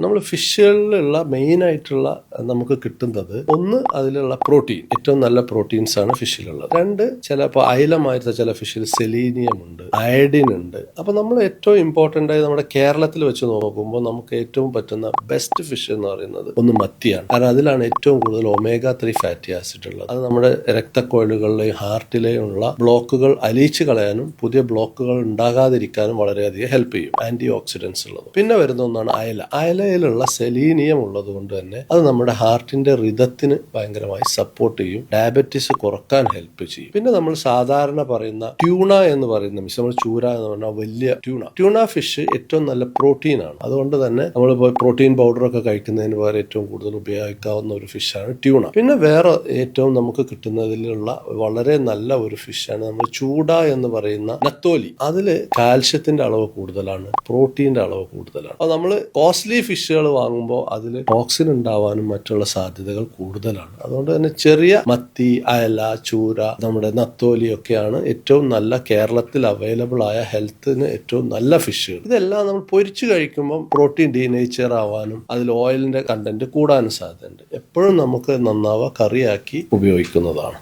നമ്മൾ ഫിഷുകളിലുള്ള മെയിൻ ആയിട്ടുള്ള നമുക്ക് കിട്ടുന്നത് ഒന്ന് അതിലുള്ള പ്രോട്ടീൻ, ഏറ്റവും നല്ല പ്രോട്ടീൻസ് ആണ് ഫിഷിലുള്ളത്. രണ്ട്, ചിലപ്പോൾ അയലമായിരുന്ന ചില ഫിഷിൽ സെലീനിയം ഉണ്ട്, അയഡിൻ ഉണ്ട്. അപ്പൊ നമ്മൾ ഏറ്റവും ഇമ്പോർട്ടന്റ് ആയി നമ്മുടെ കേരളത്തിൽ വെച്ച് നോക്കുമ്പോൾ നമുക്ക് ഏറ്റവും പറ്റുന്ന ബെസ്റ്റ് ഫിഷ് എന്ന് പറയുന്നത് ഒന്ന് മത്തിയാണ്. കാരണം അതിലാണ് ഏറ്റവും കൂടുതൽ omega-3 ഫാറ്റി ആസിഡ് ഉള്ളത്. അത് നമ്മുടെ രക്തക്കൊഴലുകളിലെയും ഹാർട്ടിലെയും ഉള്ള ബ്ലോക്കുകൾ അലിയിച്ചു കളയാനും പുതിയ ബ്ലോക്കുകൾ ഉണ്ടാകാതിരിക്കാനും വളരെയധികം ഹെൽപ്പ് ചെയ്യും, ആന്റി ഓക്സിഡൻസ് ഉള്ളത്. പിന്നെ വരുന്ന ഒന്നാണ് അയലയിലുള്ള സെലീനിയം ഉള്ളത് കൊണ്ട് തന്നെ അത് നമ്മുടെ ഹാർട്ടിന്റെ റിതത്തിന് ഭയങ്കരമായി സപ്പോർട്ട് ചെയ്യും, ഡയബറ്റീസ് കുറക്കാൻ ഹെൽപ്പ് ചെയ്യും. പിന്നെ നമ്മൾ സാധാരണ പറയുന്ന ട്യൂണ എന്ന് പറയുന്ന ഫിഷ്, നമ്മൾ ചൂര എന്ന് പറഞ്ഞാൽ വലിയ ട്യൂണ ഫിഷ് ഏറ്റവും നല്ല പ്രോട്ടീൻ ആണ്. അതുകൊണ്ട് തന്നെ നമ്മൾ പ്രോട്ടീൻ പൗഡറൊക്കെ കഴിക്കുന്നതിന് പകരം ഏറ്റവും കൂടുതൽ ഉപയോഗിക്കാവുന്ന ഒരു ഫിഷാണ് ട്യൂണ. പിന്നെ വേറെ ഏറ്റവും നമുക്ക് കിട്ടുന്നതിലുള്ള വളരെ നല്ല ഒരു ഫിഷാണ് നമ്മൾ ചൂട എന്ന് പറയുന്ന നത്തോലി. അതില് കാൽഷ്യത്തിന്റെ അളവ് കൂടുതലാണ്, പ്രോട്ടീന്റെ അളവ് കൂടുതലാണ്. അപ്പൊ നമ്മൾ കോസ്റ്റ്ലി ഫിഷുകൾ വാങ്ങുമ്പോൾ അതിൽ ടോക്സിൻ ഉണ്ടാവാനും മറ്റുള്ള സാധ്യതകൾ കൂടുതലാണ്. അതുകൊണ്ട് തന്നെ ചെറിയ മത്തി, അയല, ചൂര, നമ്മുടെ നത്തോലി ഒക്കെയാണ് ഏറ്റവും നല്ല കേരളത്തിൽ അവൈലബിൾ ആയ ഹെൽത്തിന് ഏറ്റവും നല്ല ഫിഷുകൾ. ഇതെല്ലാം നമ്മൾ പൊരിച്ചു കഴിക്കുമ്പോൾ പ്രോട്ടീൻ ഡീനേച്ചർ ആവാനും അതിൽ ഓയിലിന്റെ കണ്ടന്റ് കൂടാനും സാധ്യതയുണ്ട്. എപ്പോഴും നമുക്ക് നന്നാവുക കറിയാക്കി ഉപയോഗിക്കുന്നതാണ്.